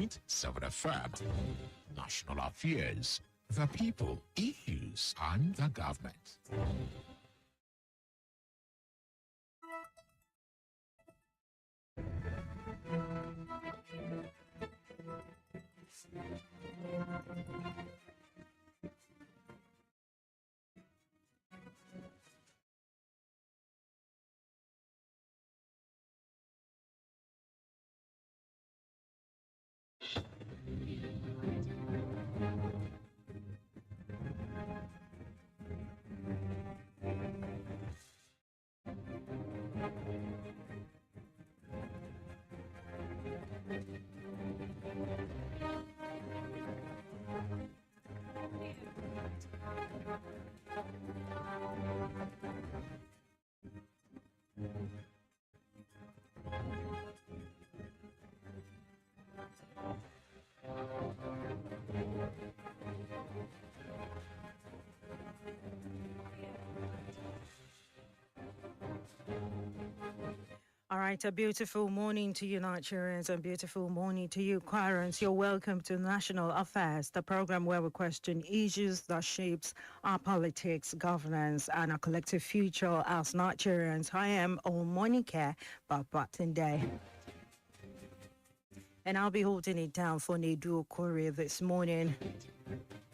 101.7 FM. National affairs, the people, issues, and the government. All right, a beautiful morning to you, Nigerians, and beautiful morning to you, Quarants. You're welcome to National Affairs, the program where we question issues that shapes our politics, governance, and our collective future as Nigerians. I am Omonke Babatunde. And I'll be holding it down for Nedu Okori this morning.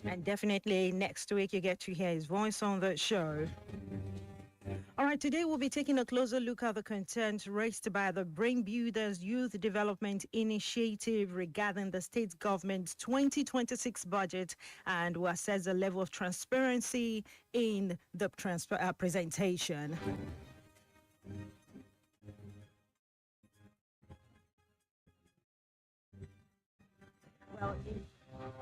And definitely next week you get to hear his voice on the show. All right, today we'll be taking a closer look at the concerns raised by the Brain Builders Youth Development Initiative regarding the state government's 2026 budget, and we'll assess the level of transparency in the presentation. Well,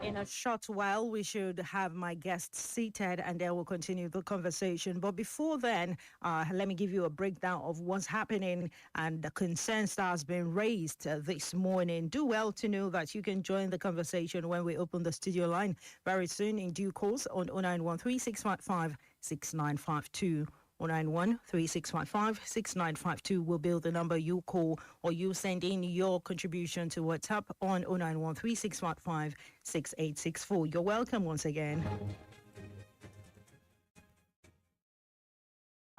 in a short while, we should have my guests seated and then we'll continue the conversation. But before then, let me give you a breakdown of what's happening and the concerns that has been raised this morning. Do well to know that you can join the conversation when we open the studio line very soon in due course on 09136556952. 09136556952 will be the number you call, or you send in your contribution to WhatsApp on 09136556864. You're welcome once again.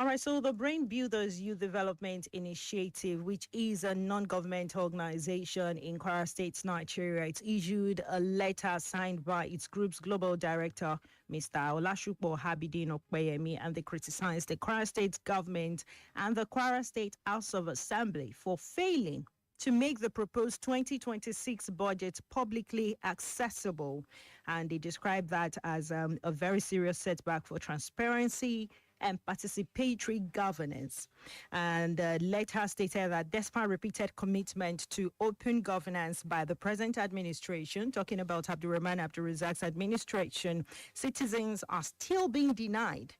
All right, so the Brain Builders Youth Development Initiative, which is a non-governmental organization in Kwara State, Nigeria, it's issued a letter signed by its group's global director, Mr. Olashukbo Habidin Okpeyemi, and they criticized the Kwara State government and the Kwara State House of Assembly for failing to make the proposed 2026 budget publicly accessible. And they described that as a very serious setback for transparency and participatory governance. And letter stated that despite repeated commitment to open governance by the present administration, talking about Abdurrahman Abdurrazak's administration, citizens are still being denied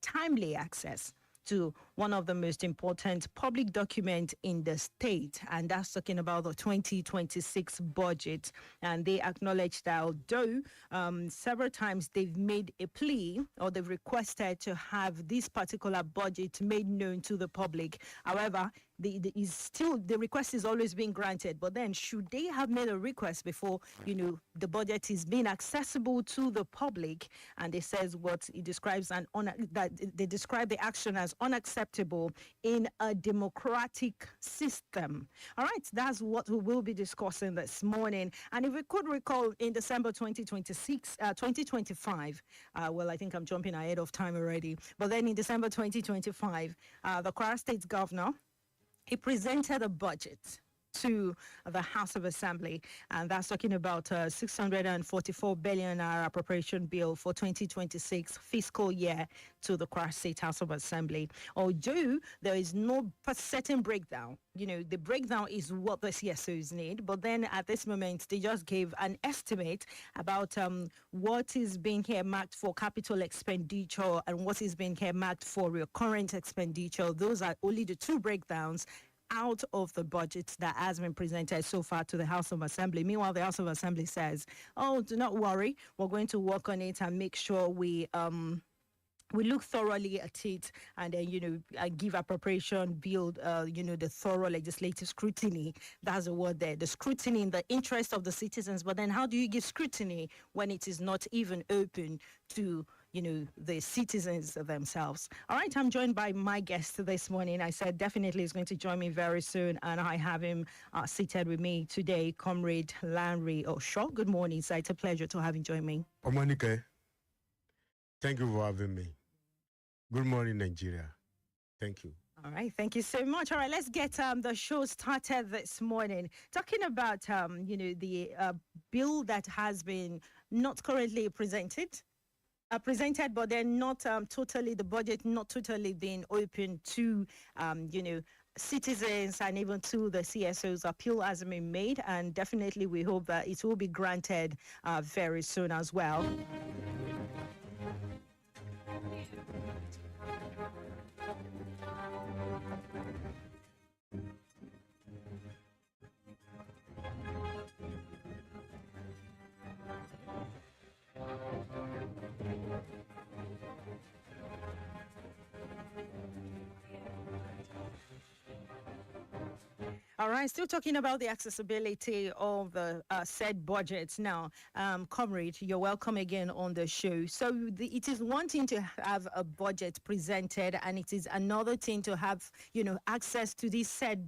timely access to one of the most important public documents in the state, and that's talking about the 2026 budget. And they acknowledge that although several times they've made a plea or they've requested to have this particular budget made known to the public, however, the request is always being granted. But then, should they have made a request before the budget is being accessible to the public? And it says what it describes that they describe the action as unacceptable in a democratic system. All right, that's what we will be discussing this morning. And if we could recall, in December 2025, well, I think I'm jumping ahead of time already. But then in December 2025, the Kwara State governor, he presented a budget to the House of Assembly, and that's talking about 644 billion naira appropriation bill for 2026 fiscal year to the Kwara State House of Assembly. Although there is no certain breakdown, the breakdown is what the CSOs need, but then at this moment they just gave an estimate about what is being earmarked for capital expenditure and what is being earmarked for recurrent expenditure. Those are only the two breakdowns out of the budget that has been presented so far to the House of Assembly. Meanwhile, the House of Assembly says, do not worry, we're going to work on it and make sure we we look thoroughly at it and then give appropriation, build the thorough legislative scrutiny. That's the word there, the scrutiny in the interest of the citizens. But then how do you give scrutiny when it is not even open to the citizens themselves? All right, I'm joined by my guest this morning. I said definitely he's going to join me very soon, and I have him seated with me today, Comrade Lanre Osho. Good morning, sir. It's a pleasure to have you join me. Omonke, thank you for having me. Good morning, Nigeria. Thank you. All right, thank you so much. All right, let's get the show started this morning. Talking about the bill that has been not currently presented, but then not totally, the budget not totally being open to citizens and even to the CSOs. Appeal has been made, and definitely we hope that it will be granted very soon as well. All right, still talking about the accessibility of the said budgets now. Comrade, you're welcome again on the show. So it is one thing to have a budget presented, and it is another thing to have, access to this said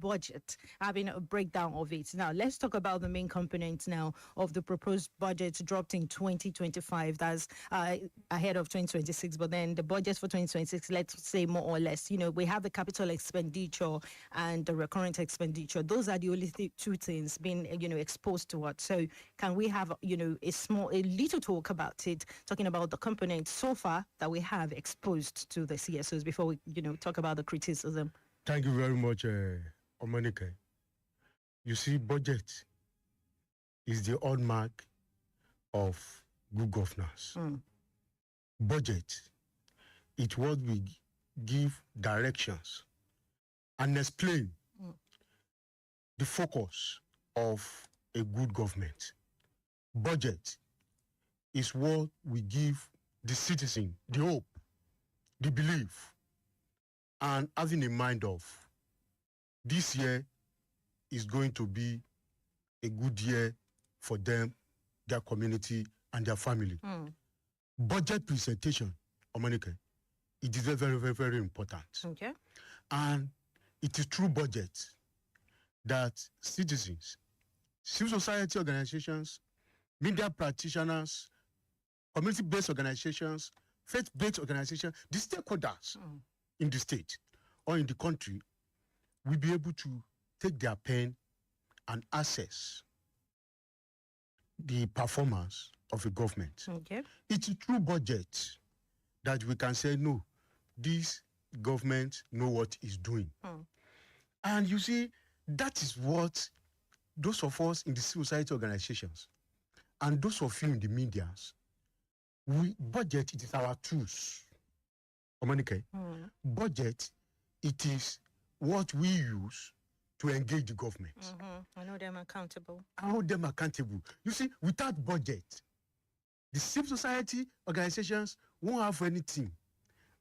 budget, having a breakdown of it. Now, let's talk about the main components now of the proposed budget dropped in 2025. That's ahead of 2026, but then the budget for 2026, let's say more or less, we have the capital expenditure and the recurrent expenditure. Those are the only two things being exposed to what. So can we have a little talk about it, talking about the components so far that we have exposed to the CSOs before we talk about the criticism? Thank you very much, Omonke. You see, budget is the hallmark of good governance. Budget, it's what we give directions and explain the focus of a good government. Budget is what we give the citizen the hope, the belief, and having in mind of this year is going to be a good year for them, their community, and their family. Budget presentation, Omonke, it is very, very, very important. Okay. And it is through budget that citizens, civil society organizations, media practitioners, community-based organizations, faith-based organizations, the stakeholders in the state or in the country will be able to take their pen and assess the performance of a government. Okay. It's through budget that we can say, no, this government know what it's doing. And you see, that is what those of us in the civil society organizations and those of you in the medias, budget, it is our tools. Omonke, budget, it is what we use to engage the government. I know them accountable. I hold them accountable. You see, without budget, the civil society organizations won't have anything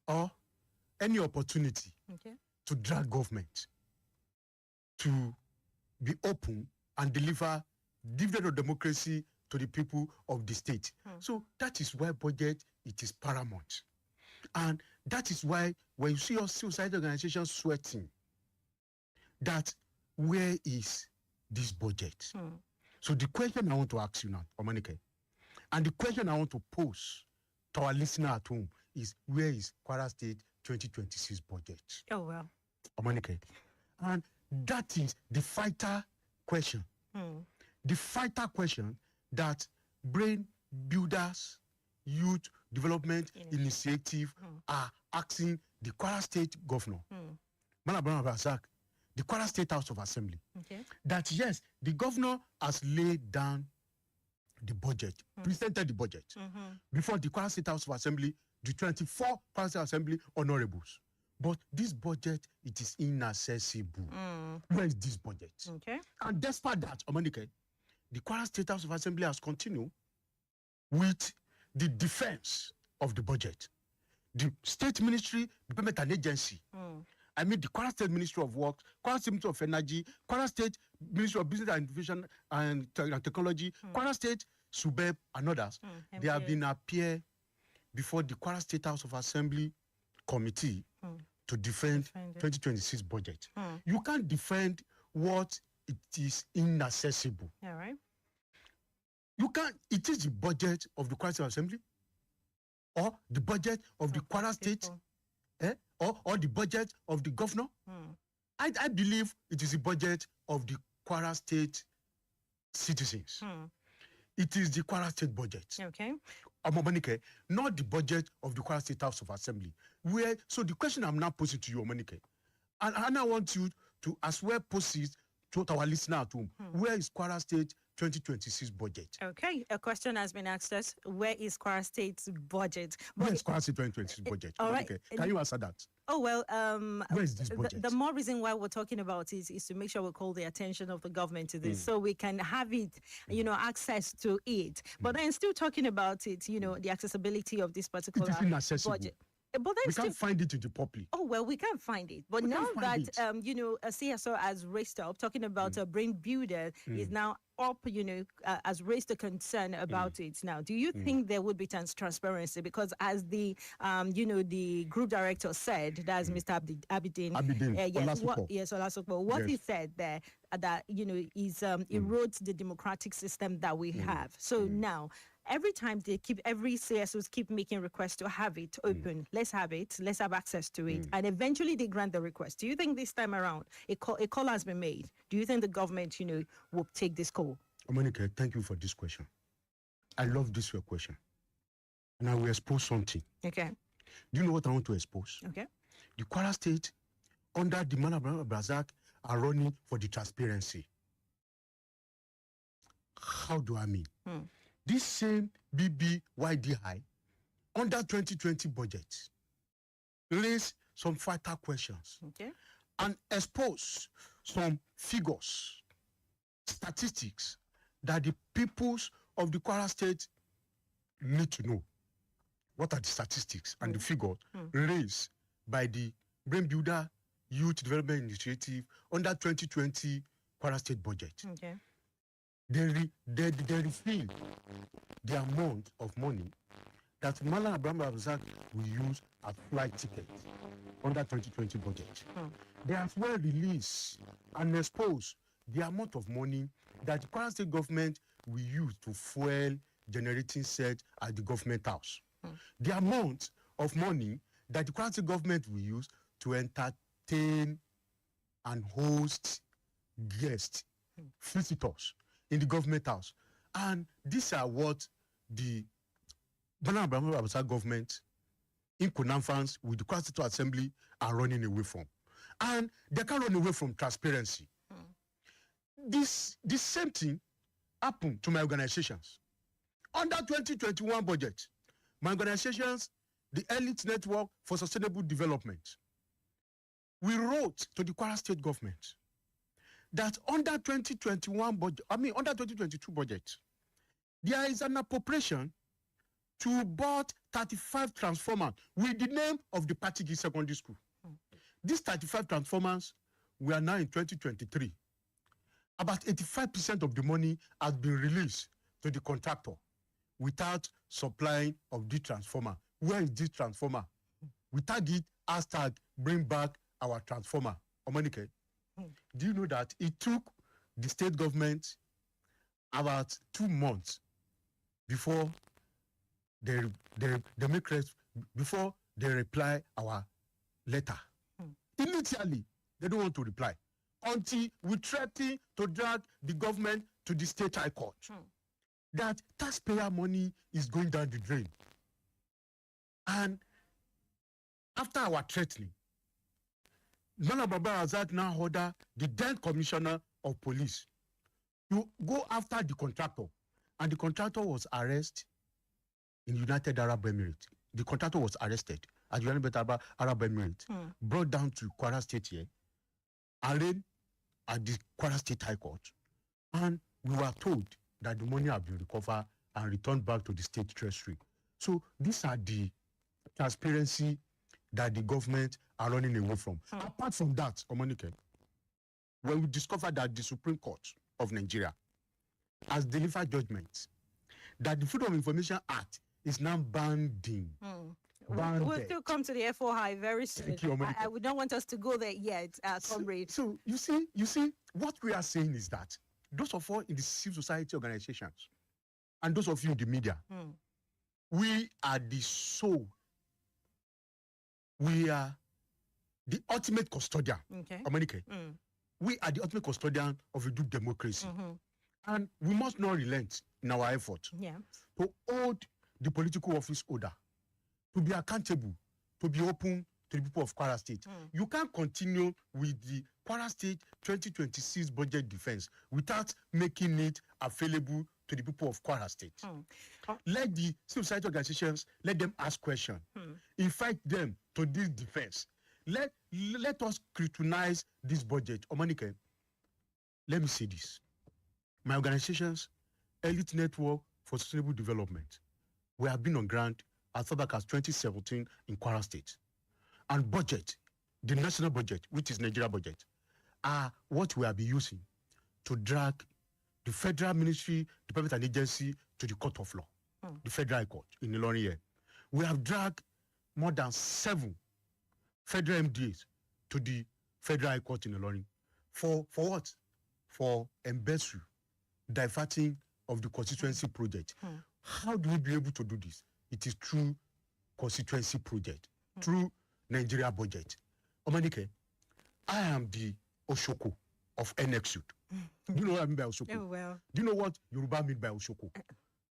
or any opportunity to drag government to be open and deliver dividend of democracy to the people of the state. So that is why budget, it is paramount. And that is why when you see your civil society organizations sweating, that where is this budget? So the question I want to ask you now, Omonke, and the question I want to pose to our listener at home is, where is Kwara State 2026 budget? Oh, well. Omonke. And that is the fighter question. The fighter question that brain builders, youth development initiative are asking the Kwara State governor, Malabran Razak, the Kwara State House of Assembly, that yes, the governor has laid down the budget, presented the budget before the Kwara State House of Assembly, the 24 Kwara State Assembly honorables. But this budget, it is inaccessible. Where is this budget? And despite that, Omonke, the Kwara State House of Assembly has continued with the defense of the budget. the state ministry, department and agency. I mean, the Kwara State Ministry of Works, Kwara State Ministry of Energy, Kwara State Ministry of Business and Innovation and Technology, Kwara State, SUBEB, and others. They have been appear before the Kwara State House of Assembly Committee to defend 2026 budget. You can't defend what it is inaccessible. All right. You can't. It is the budget of the Kwara State Assembly, or the budget of the Kwara State, or the budget of the governor. I believe it is the budget of the Kwara State citizens. It is the Kwara State budget. Okay. Omonke, not the budget of the Kwara State House of Assembly. So the question I'm now posing to you, Omonke, and I want you to as well pose it to our listener at home. Where is Kwara State 2026 budget? Okay, a question has been asked us. Where is Kwara State's budget? Where is Kwara State 2026 budget? All right. Can you answer that? Oh, well, where is this budget? The more reason why we're talking about it is to make sure we call the attention of the government to this, so we can have it, access to it. But then still talking about it, the accessibility of this particular budget. But then we can't find it in the public. Oh, well, we can't find it. But now that, a CSO has raised up, talking about a brain builder is now up, has raised a concern about it. Now, do you think there would be transparency? Because as the, the group director said, that's Mr. Abidin. Olasokpo. What he said there, that, is erodes the democratic system that we have. So now, every time every CSOs keep making requests to have it open. Let's have it. Let's have access to it. And eventually they grant the request. Do you think this time around a call has been made? Do you think the government, will take this call? Omonke, thank you for this question. I love this your question. And I will expose something. Okay. Do you know what I want to expose? Okay. The Kwara State, under the man of Brazak, are running for the transparency. How do I mean? This same BBYDI, under 2020 budget, raised some vital questions and expose some figures, statistics that the peoples of the Kwara State need to know. What are the statistics and the figures raised by the Brain Builder Youth Development Initiative under 2020 Kwara State budget? Okay. They reveal the amount of money that Malam Abraham Abzak will use as flight tickets under 2020 budget. They have well released and exposed the amount of money that the Kwara State government will use to fuel generating set at the government house. The amount of money that the Kwara State government will use to entertain and host guests, visitors in the government house. And these are what the Malam Abraham Abzak government, in conference with the Kwara State Assembly, are running away from. And they can't run away from transparency. This same thing happened to my organizations. Under 2021 budget, my organizations, the Elite Network for Sustainable Development, we wrote to the Kwara State government that under 2021 budget, under 2022 budget, there is an appropriation to buy 35 transformers with the name of the Patigi Secondary School. These 35 transformers, we are now in 2023. About 85% of the money has been released to the contractor without supplying of the transformer. Where is this transformer? We tag it, hashtag, bring back our transformer. Omonke, do you know that it took the state government about 2 months before they reply our letter? Initially, they don't want to reply until we threaten to drag the government to the state high court. That taxpayer money is going down the drain. And after our threatening, Malam Abraham Abzak now ordered the then commissioner of police to go after the contractor. And the contractor was arrested in United Arab Emirates. The contractor was arrested at United Arab Emirates, brought down to Kwara State here, arraigned at the Kwara State High Court. And we were told that the money had been recovered and returned back to the state treasury. So these are the transparency that the government are running away from. Apart from that, Omonke, when we discovered that the Supreme Court of Nigeria has delivered judgments that the Freedom of Information Act is now banned. We'll still come to the FOI very soon. Thank you, I would not want us to go there yet, comrade. So you see, what we are saying is that those of us in the civil society organizations and those of you in the media, we are the soul. We are the ultimate custodian. Okay. Omonke. We are the ultimate custodian of a good democracy. And we must not relent in our effort to hold the political office holder, to be accountable, to be open to the people of Kwara State. You can't continue with the Kwara State 2026 budget defense without making it available to the people of Kwara State. Let the civil society organizations, let them ask questions. Invite them to this defense. Let us scrutinize this budget. Omonke, let me say this. My organizations, Elite Network for Sustainable Development, we have been on ground as far back as 2017 in Kwara State. And budget, the national budget, which is Nigeria budget, are what we have been using to drag the Federal Ministry, Department and Agency to the Court of Law, the Federal Court in Ilorin here. We have dragged more than 7 federal MDAs to the Federal High Court in Ilorin. For what? For embezzle, diverting of the constituency project. How do we be able to do this? It is through constituency project, through Nigeria budget. Omonke, I am the Oshoko of NXUD. Do you know what I mean by Oshoko? Oh, well. Do you know what Yoruba mean by Oshoko?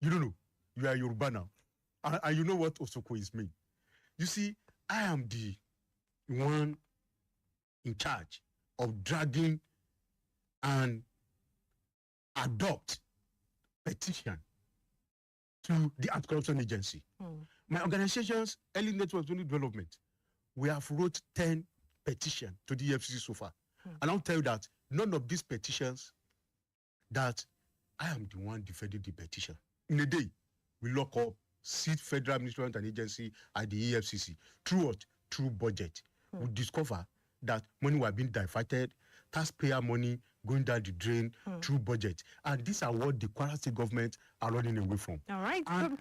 You don't know. You are Yoruba now. And you know what Oshoko is mean. You see, I am the one in charge of dragging and adopt petition to the Anti-Corruption Agency. My organization's Early Network Development, we have wrote 10 petitions to the EFCC so far. And I'll tell you that none of these petitions that I am the one defending the petition. In a day, we lock up 6 federal ministry and agency at the EFCC. Through what? Through budget. We discover that money were being diverted, taxpayer money going down the drain through budget. And these are what the Kwara State government are running away from. All right. And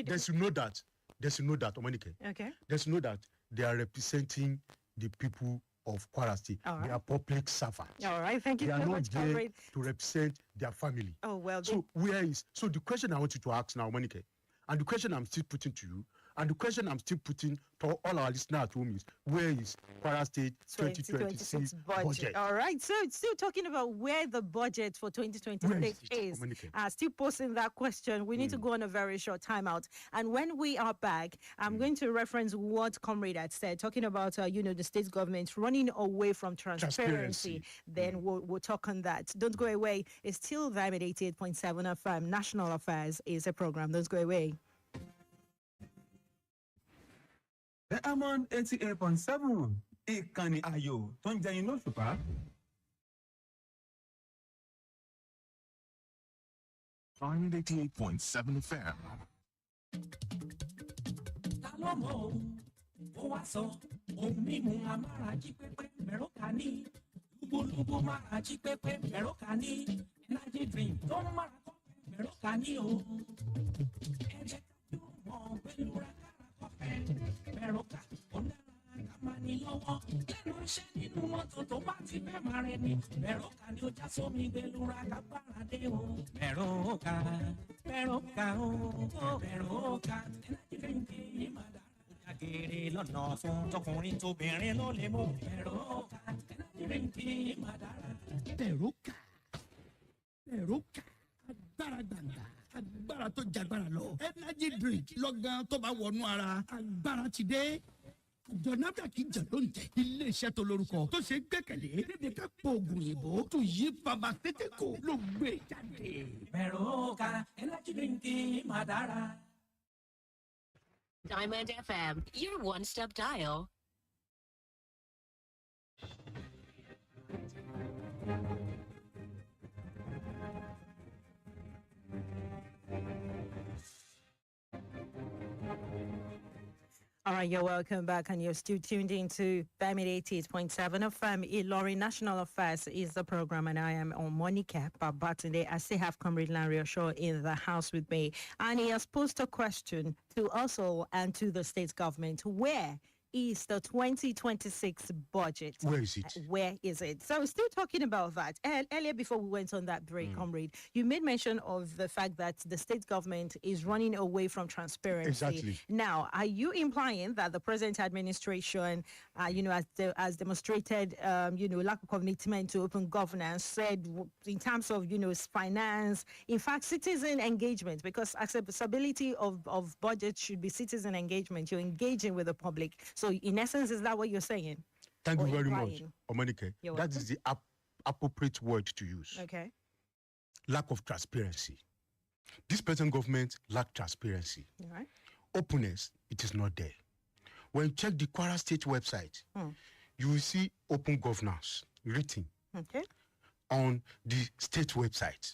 there's to know that, Omonke. Okay. There's to know that they are representing the people of Kwara State. They are public servants. All right. Thank you so much, there comrade. To represent their family. Oh, well. So the question I want you to ask now, Omonke, and the question I'm still putting to you, and the question I'm still putting to all our listeners at home is, where is Kwara State 2026 budget? All right. So it's still talking about where the budget for 2026 is. Still posting that question. We need to go on a very short timeout. And when we are back, I'm going to reference what Comrade had said, talking about, the state government running away from transparency. Then we'll talk on that. Don't go away. It's still Vime at 88.7 FM. National Affairs is a program. Don't go away. The Amon 88.7 ìkànnì ayò tó ń jẹyin lóṣùpá. On 88.7 FM. Ta ló mọ̀ ó wá sọ ohun mímu amárají pépé mẹ́rọ́kà ní lúbúlúbú márají pépé mẹ́rọ́kà ní energy drink tó ń mára kọ́fẹ́ mẹ́rọ́kà ní o. ẹ jẹ́ ká yóò mọ̀ pẹ̀lú rákàrà kọ́fẹ́ mẹ́rọ́kà ó dára ká máa ní lọ́wọ́ lẹ́nu iṣẹ́ nínú mọ́tò tó bá ti fẹ́ máa rẹ ni mẹ́rọ́kà ni ó já sómi gbẹlúra kápára dé o. mẹ́rọ́kà o mẹ́rọ́kà energy drink yìí máa dára. Agere lọ́nà fún tọkùnrin tóbìnrin ló lè mú. Mẹ́rọ́kà energy drink yìí máa dára. Mẹ́rọ́kà agbára gbàǹgbà agbára tó jagbára lọ energy drink lọ́gán tó bá wọnú ara agbára ti dé. àjọ NAFDAC kì í jẹ ló ń tẹ iléeṣẹ́ tó lórúkọ tó ṣe gbẹ́kẹ̀lé níbi ká pọ̀ oògùn òyìnbó tó yí pharmaceutical ló gbé jáde. Mẹ́rọ́kà energy drink yìí máa dára. Diamond FM, your one-step dial. All right, you're welcome back, and you're still tuned into Family 88.7 of Ilorin National Affairs is the program, and I am Omonke Babatunde. I still have Comrade Larry Osho in the house with me, and he has posed a question to us all and to the state government. Where is the 2026 budget? Where is it? Where is it? So still talking about that. And earlier, before we went on that break, Comrade, you made mention of the fact that the state government is running away from transparency. Exactly. Now, are you implying that the present administration, has demonstrated, lack of commitment to open governance, said in terms of, finance, in fact, citizen engagement, because accessibility of budget should be citizen engagement. You're engaging with the public. So, in essence, is that what you're saying? Thank you Or very much, implying? Omonke. You're That is the appropriate word to use. Okay. Lack of transparency. This present government lack transparency. All right. Openness, it is not there. When you check the Kwara State website, you will see open governance written Okay. on the state website.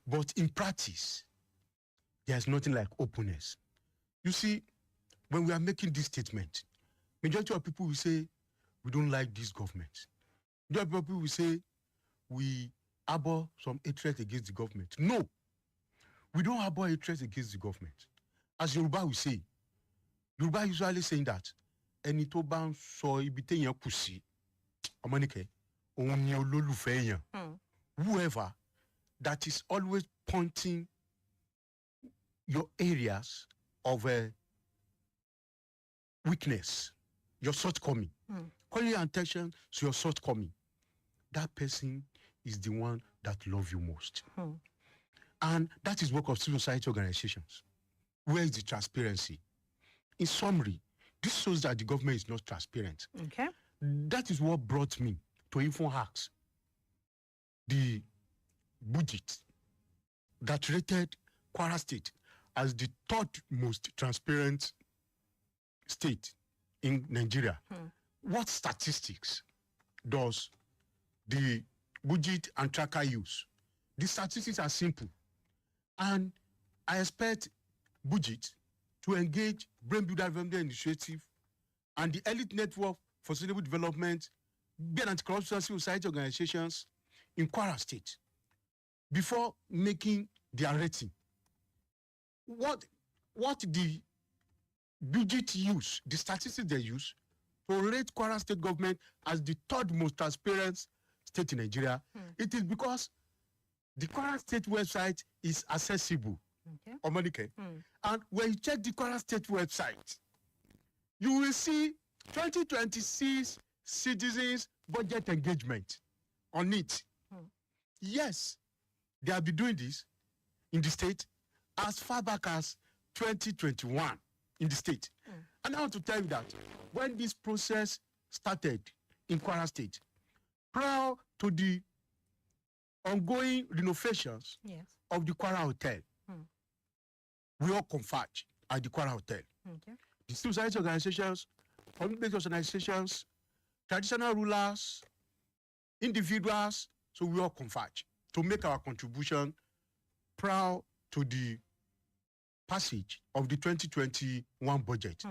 But in practice, there's nothing like openness. You see, when we are making this statement, majority of people will say, we don't like this government. Majority of people will say, we harbor some hatred against the government. No, we don't harbor hatred against the government. As Yoruba will say, Yoruba usually saying that, ẹni tó bá ń sọ ibi téèyàn kù sí, Omonke, òun ni olólùfẹ́ èèyàn. Whoever that is always pointing your areas of weakness, your shortcoming, calling your attention to your shortcoming, that person is the one that loves you most. And that is work of civil society organizations. Where is the transparency? In summary, this shows that the government is not transparent. Okay. That is what brought me to even ask the budget that rated Kwara State as the third most transparent state in Nigeria. What statistics does the budget and tracker use? The statistics are simple. And I expect budget to engage Brain Builder Development Initiative and the Elite Network for Sustainable Development, and anti-corruption civil society organizations in Kwara State before making their rating. What the budget use, the statistics they use to rate Kwara State government as the third most transparent state in Nigeria, it is because the Kwara State website is accessible. Okay. Omonke. And when you check the Kwara State website, you will see 2026 citizens budget engagement on it. Yes, they have been doing this in the state as far back as 2021 in the state. And I want to tell you that when this process started in Kwara State, prior to the ongoing renovations of the Kwara Hotel, we all converge at the Kwara Hotel. Okay. The civil society organizations, community organizations, traditional rulers, individuals, so we all converge to make our contribution prior to the passage of the 2021 budget.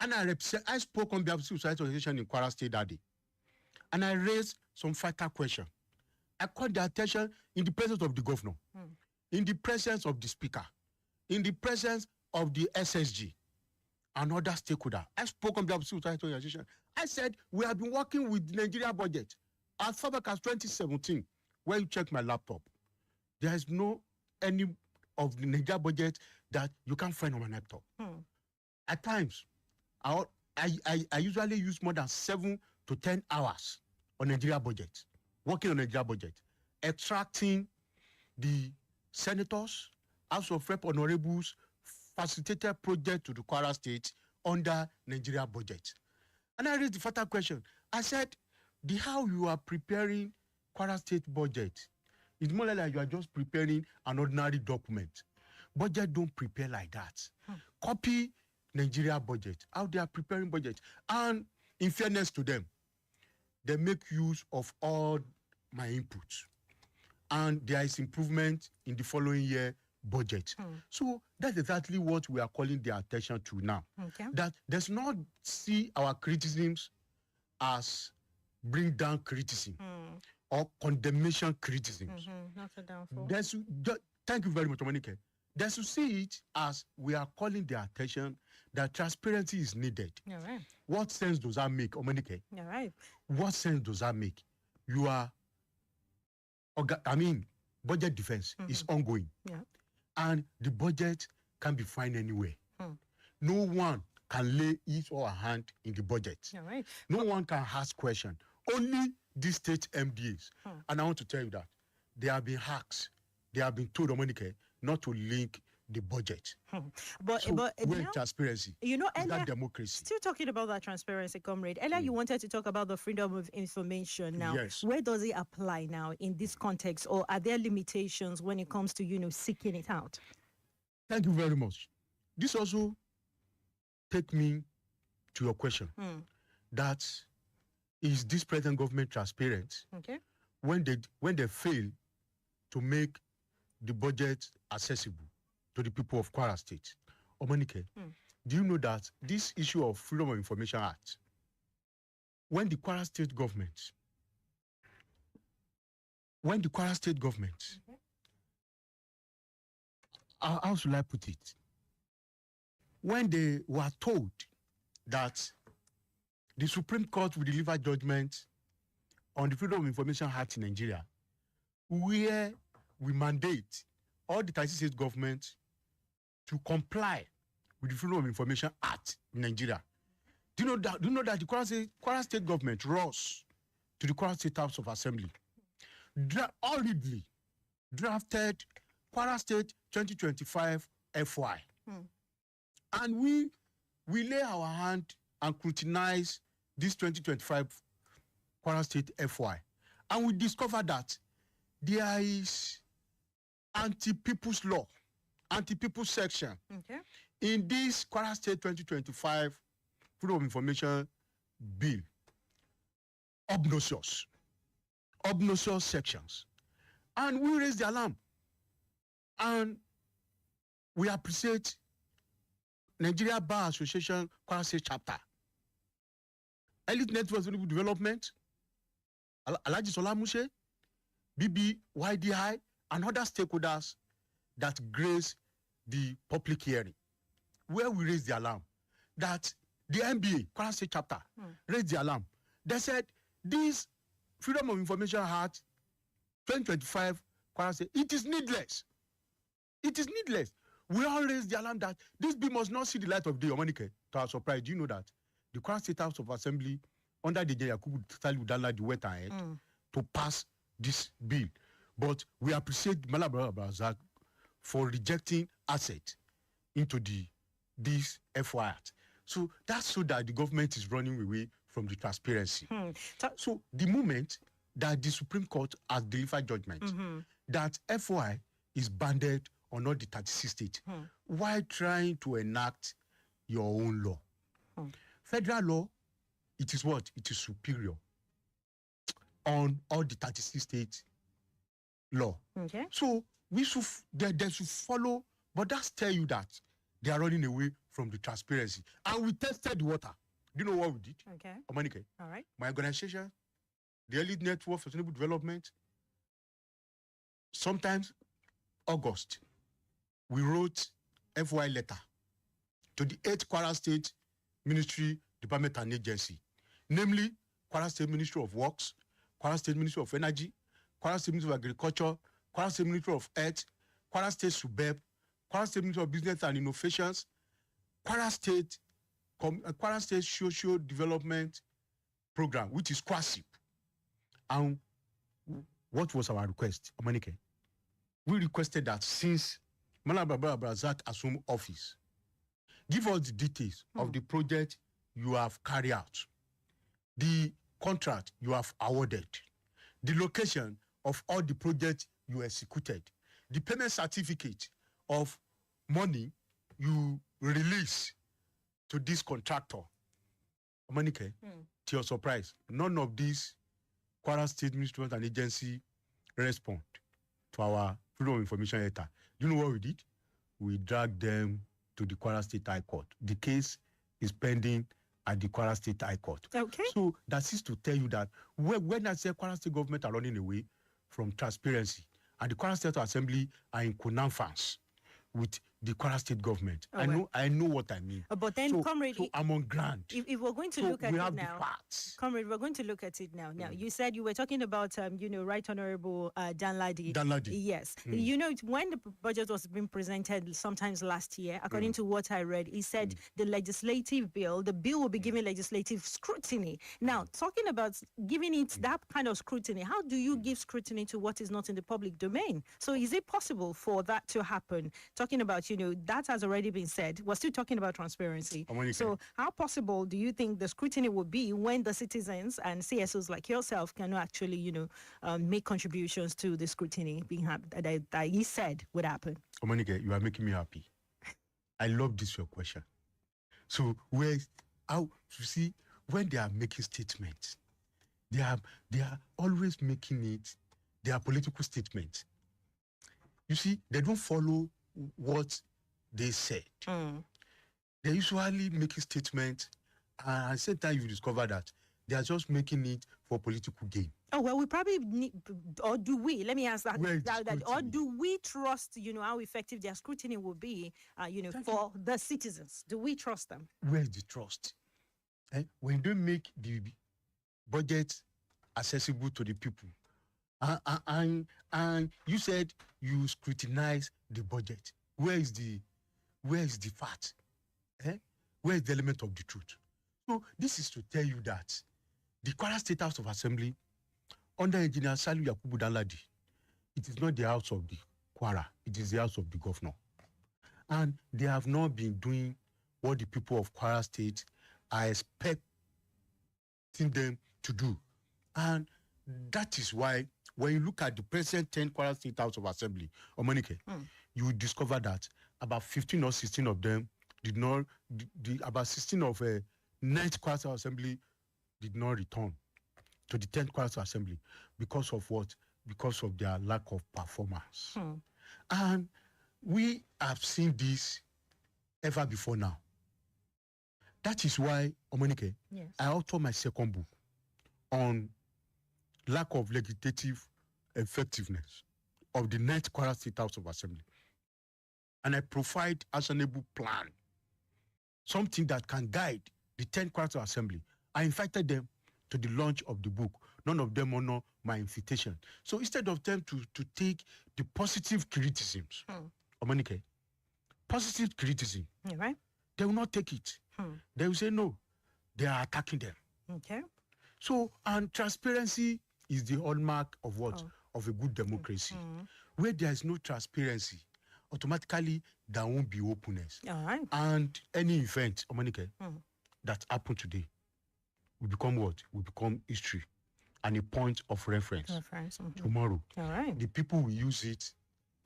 And I spoke on behalf of civil society organization in Kwara State that day. And I raised some vital questions. I called the attention in the presence of the governor, in the presence of the speaker, in the presence of the SSG and other stakeholders. I spoke on behalf of civil society organization. I said, we have been working with the Nigeria budget as far back as 2017. When you check my laptop, there is no any of the Nigeria budget that you can find on my laptop. At times, I usually use more than 7 to 10 hours on Nigeria budget, working on Nigeria budget, extracting the senators, House of Rep honorables, facilitated project to the Kwara State under Nigeria budget. And I raised the fatal question. I said, the how you are preparing Kwara State budget is more like you are just preparing an ordinary document. Budget don't prepare like that. Copy Nigeria budget, how they are preparing budget. And in fairness to them, they make use of all my inputs. And there is improvement in the following year budget. So that's exactly what we are calling the attention to now. Okay. That does not see our criticisms as bring down criticism or condemnation criticisms. Not a downfall. Thank you very much, Omonke. They should see it as we are calling their attention that transparency is needed. All right. What sense does that make, Omonke? All right. What sense does that make? Budget defense is ongoing. Yeah. And the budget can be found anywhere. No one can lay his or her hand in the budget. All right. No one can ask questions. Only the state MDAs. And I want to tell you that they have been hacked. They have been told, Omonke, not to link the budget. But where transparency? Is that earlier, democracy? still talking about that transparency, comrade. Earlier, you wanted to talk about the freedom of information. Now, yes. Where does it apply now in this context, or are there limitations when it comes to seeking it out? Thank you very much. This also take me to your question. That is this present government transparent? Okay. When they fail to make the budget accessible to the people of Kwara State. Omonke, do you know that this issue of Freedom of Information Act, when the Kwara State government, how should I put it? When they were told that the Supreme Court will deliver judgment on the Freedom of Information Act in Nigeria, where we mandate all the 36 governments to comply with the Freedom of Information Act in Nigeria. Do you know that the Kwara State government rose to the Kwara State House of Assembly, hurriedly drafted Kwara State 2025 FY. And we lay our hand and scrutinize this 2025 Kwara State FY. And we discover that there is anti-people's law, anti-people's section in this Kwara State 2025 Freedom of Information Bill. Obnoxious sections. And we raise the alarm. And we appreciate Nigeria Bar Association Kwara State chapter, Elite Network Sustainable Development, Alhaji Sola Mushe, BBYDI, and other stakeholders that grace the public hearing, where we raised the alarm that the NBA, Kwara State chapter, raised the alarm. They said this Freedom of Information Act 2025 Kwara State, it is needless. It is needless. We all raised the alarm that this bill must not see the light of day. Omonke, to our surprise, do you know that the Kwara State House of Assembly, under the Yakubu Saliu Danladi, went ahead to pass this bill? But we appreciate Malabra Abrazak for rejecting asset into this FY Act. So that's so that the government is running away from the transparency. So the moment that the Supreme Court has delivered judgment that FY is banded on all the 36 states, while trying to enact your own law. Federal law, it is what? It is superior on all the 36 states law. Okay. So they should follow, but that's tell you that they are running away from the transparency. And we tested the water. Do you know what we did? Okay. Omonke, All right. my organization, the Elite Network for Sustainable Development, sometimes August, we wrote FY letter to the 8th Kwara State Ministry, Department and Agency, namely Kwara State Ministry of Works, Kwara State Ministry of Energy, Kwara State Ministry of Agriculture, Kwara State Ministry of Health, Kwara State Subeb, Kwara State Ministry of Business and Innovations, Kwara State Social Development Program, which is KWASIP. And what was our request, Omonke? We requested that since Malabra Abrazak assumed office, give us the details of the project you have carried out, the contract you have awarded, the location of all the projects you executed, the payment certificate of money you release to this contractor. Omonke, to your surprise, none of these Kwara State Ministry and Agency respond to our Freedom of Information Act. You know what we did? We dragged them to the Kwara State High Court. The case is pending at the Kwara State High Court. Okay. So that is to tell you that when I say Kwara State government are running away from transparency, and the Kwara State Assembly are in connivance with the Kwara State government. I know what I mean. But then, comrade, so I'm on ground. If we're going to look at it now, comrade, we're going to look at it now. Now, you said you were talking about, Right Honorable Danladi. Yes. When the budget was being presented sometimes last year, according to what I read, he said the bill will be given legislative scrutiny. Now, talking about giving it that kind of scrutiny, how do you give scrutiny to what is not in the public domain? So is it possible for that to happen? Talking about, that has already been said. We're still talking about transparency. So how possible do you think the scrutiny would be when the citizens and CSOs like yourself can actually, make contributions to the scrutiny being that he said would happen? Omonke, you are making me happy. I love this your question. So you see, when they are making statements, they are always making it their political statements. You see, they don't follow what they said. They usually make a statement, and at the same time you discover that they are just making it for political gain. Oh, well, we probably need, or do we? Let me ask that. Or do we trust, how effective their scrutiny will be, for the citizens? Do we trust them? Where is the trust? When you don't make the budget accessible to the people, and you said you scrutinize the budget. Where is the fact? Where is the element of the truth? So this is to tell you that the Kwara State House of Assembly, under Engineer Salu Yakubu Danladi, it is not the house of the Kwara, it is the house of the governor. And they have not been doing what the people of Kwara State are expecting them to do. And that is why when you look at the present 10 Kwara State House of Assembly, Omonke, you will discover that about 15 or 16 of them did not, about 16 of 9th Kwara State Assembly did not return to the 10th Kwara State Assembly because of what? Because of their lack of performance. And we have seen this ever before now. That is why, Omonke, I authored my second book on lack of legislative effectiveness of the 9th Kwara State House of Assembly. And I provide actionable plan, something that can guide the 10th Kwara State Assembly. I invited them to the launch of the book. None of them honor my invitation. So instead of them to take the positive criticisms, Omonke, positive criticism, right? They will not take it. They will say, no, they are attacking them. Okay. So, and transparency is the hallmark of what? Of a good democracy. Where there is no transparency, automatically there won't be openness. All right. And any event, Omonke, that happened today will become what? Will become history and a point of reference tomorrow. All right. The people will use it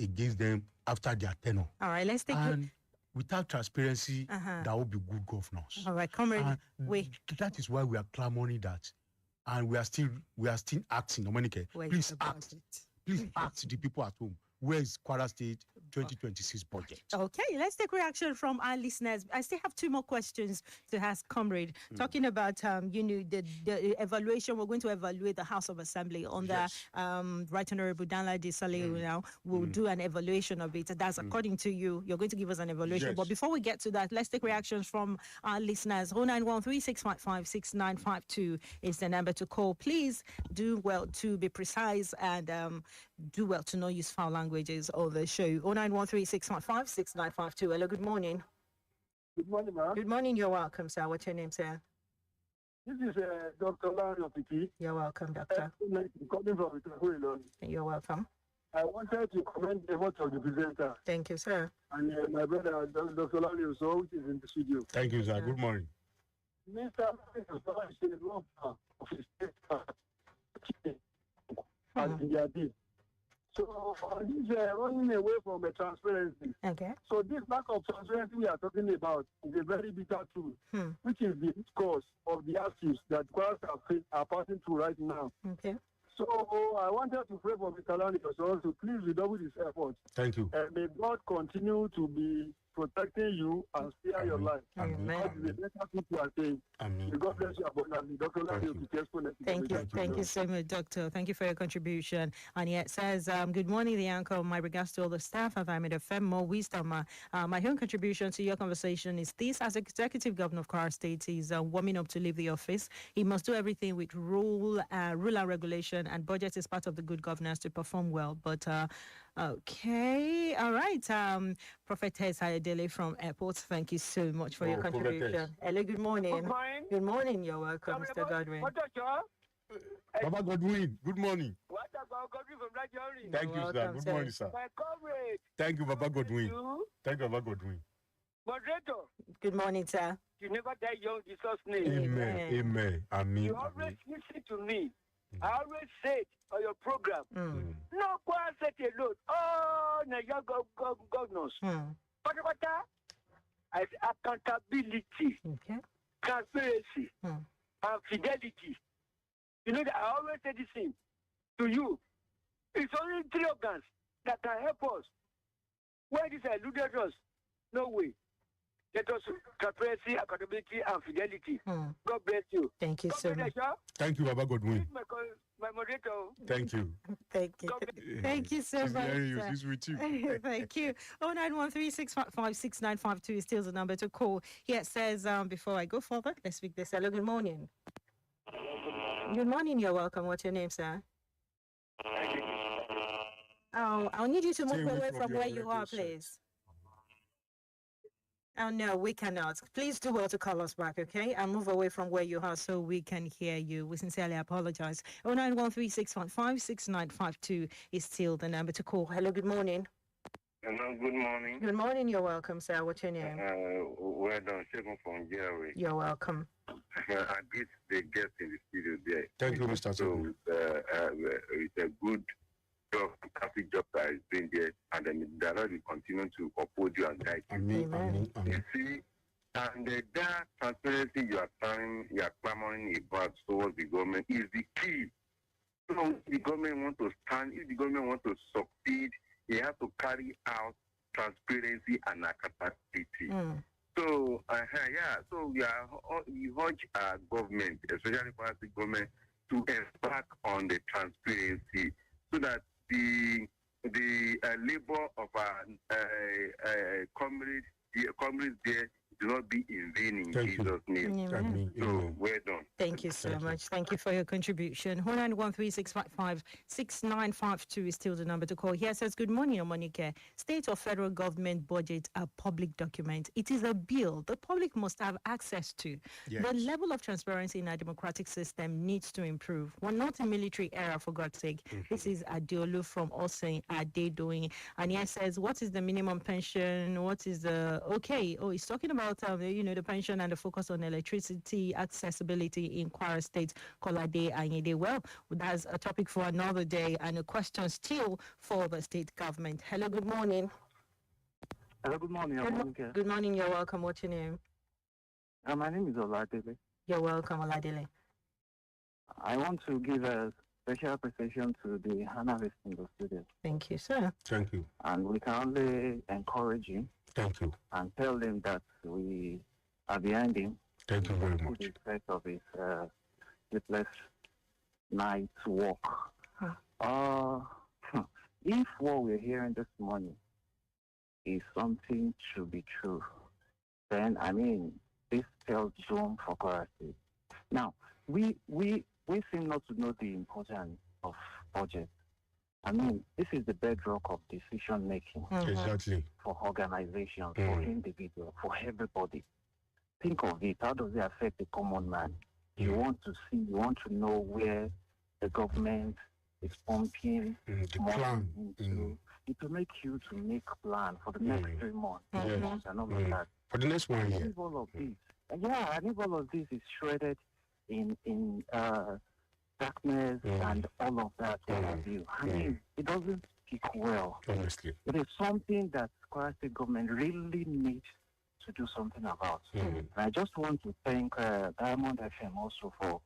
against them after their tenure. All right, let's take and without transparency, there will be good governance. All right, comrade. That is why we are clamoring that. And we are still asking, Omonke, please ask the people at home, where is Kwara State 2026 budget? Okay, let's take reaction from our listeners. I still have two more questions to ask, comrade. Talking about, the evaluation, we're going to evaluate the House of Assembly on the Right Honorable Danladi Salihu now. We'll do an evaluation of it. That's according to you. You're going to give us an evaluation. Yes. But before we get to that, let's take reactions from our listeners. 09136556952 is the number to call. Please do well to be precise and do well to not use foul languages on the show. 09136556952. Hello, good morning. Good morning, ma'am. Good morning, you're welcome, sir. What's your name, sir? This is Dr. Larry Opiki. You're welcome, doctor. Coming from Italy. You're welcome. I wanted to commend the work of the presenter. Thank you, sir. And my brother, Dr. Larry, also, which is in the studio. Thank you, sir. Good morning. Mr. is a law of his state and the did. So this running away from the transparency. Okay. So this lack of transparency we are talking about is a very bitter truth, which is the cause of the issues that Kwara are passing through right now. Okay. So I wanted to pray for Mr. Lani also to please redouble his efforts. Thank you. And may God continue to be protecting you and spare your life. Amen. That is the better thing you are saying. Amen. May God bless you abundantly. Dr. Lani will be careful. Thank you so much, Doctor. Thank you for your contribution. And it says, good morning, the anchor. My regards to all the staff of Ahmed FM. More wisdom. My own contribution to your conversation is this: as executive governor of Kwara State is warming up to leave the office, he must do everything with rule and regulation, and budget is part of the good governance to perform well. But okay, all right. Prophetess Ayodele from Airport, thank you so much for your contribution. Hello, good morning. Good morning. Good morning. You're welcome, Mr. Godwin. Baba Godwin, good morning. What about Godwin from Nigeria? Thank you, sir. Good morning, sir. My comrade. Thank you, Baba Godwin. Thank you, Baba Godwin. Moderator. Good morning, sir. You never die young, Jesus' name. Amen. Amen. Amen. You always listen to me. I always say it on your program. No Kwara State alone. Oh, Nigeria governors. What? As accountability, transparency, and fidelity. You know that I always say this thing to you. It's only 3 organs that can help us. Where this eluded us, no way. Let us transparency, accountability, and fidelity. God bless you. Thank you so much. Thank you, Baba Godwin. My moderator. Thank you. Thank you. Thank you so much. She's with you. Thank you. 09136556952 is still the number to call. Here it says, before I go further, let's speak this. Hello, good morning. Good morning, you're welcome. What's your name, sir? Oh, I'll need you to move away from where you are, please. Oh, no, we cannot. Please do well to call us back, okay? And move away from where you are so we can hear you. We sincerely apologize. 09136556952 is still the number to call. Hello, good morning. Hello, good morning. Good morning, you're welcome, sir. What's your name? Well done, Shagun from Jerry. You're welcome. I greet the guest in the studio there. Thank you, Mr. So, it's a good job, fantastic job that is being there, and then the Lord will continue to uphold you and guide you. Amen. You see, and that transparency you are clamoring about towards the government is the key. So, if the government want to stand, if the government want to succeed, they have to carry out transparency and accountability. So, so we urge our government, especially the government, to embark on the transparency so that the labor of our comrades there do not be in vain in Jesus' name. So, well done. Thank you so much. Thank you for your contribution. 09136556952 is still the number to call. Here says, good morning, Omonke. State or federal government budget are public documents. It is a bill the public must have access to. Yes. The level of transparency in our democratic system needs to improve. We're not a military era, for God's sake. This is Adeolu from Osei Adedoing. And he says, what is the minimum pension? What is the... Okay. Oh, he's talking about the pension and the focus on electricity accessibility in Kwara State, Kolade Anyede. Well, that's a topic for another day and a question still for the state government. Hello, good morning. Hello, good morning. Good morning, you're welcome. What's your name? My name is Oladele. You're welcome, Oladele. I want to give a special appreciation to the analysts in the studio. Thank you, sir. Thank you. And we can only encourage him. Thank you. And tell him that we are behind him. Thank you very much. The effect of his sleepless night walk. If what we're hearing this morning is something to be true, then this tells doom for Kwara State. Now, we seem not to know the importance of budget. This is the bedrock of decision making. Exactly. For organizations, for individuals, for everybody. Think of it. How does it affect the common man? You want to know where the government is pumping the plan into. It will make you to make a plan for the next 3 months. And all of that. For the next 1 year. If all of this, if all of this is shredded in darkness and all of that, it doesn't speak well. Honestly. It is something that Kwara State government really needs to do something about. And I just want to thank Diamond FM also for